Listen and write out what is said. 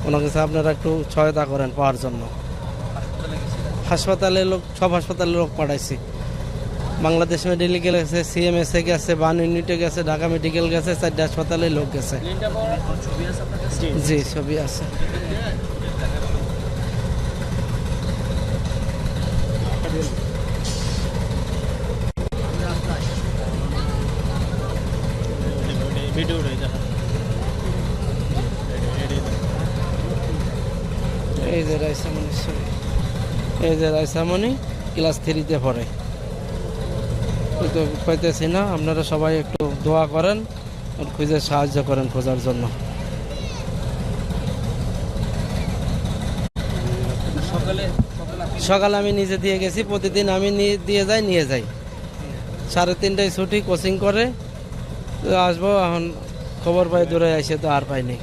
ওনার কাছে আপনারা একটু সহায়তা করেন পাওয়ার জন্য। হাসপাতালে লোক, সব হাসপাতালে লোক পাঠাইছি। বাংলাদেশ মেডিকেল গেছে, CMSA গেছে, বান ইউনিটে গেছে, ঢাকা মেডিকেল গেছে, 4টে হাসপাতালে লোক গেছে। জি, ছবি আছে। এই যে রাইসামণির ছবি, এই যে রাইসামণি ক্লাস 3-তে পড়ে। তো পাইতেছি না, আপনারা সবাই একটু দোয়া করেন, খুঁজে সাহায্য করেন খোঁজার জন্য। সকালে আমি নিজে দিয়ে গেছি, প্রতিদিন আমি নিয়ে যাই। 3:30টায় ছুটি, কোচিং করে আসবো। এখন খবর পাই দূরে আসে তো আর পাইনি।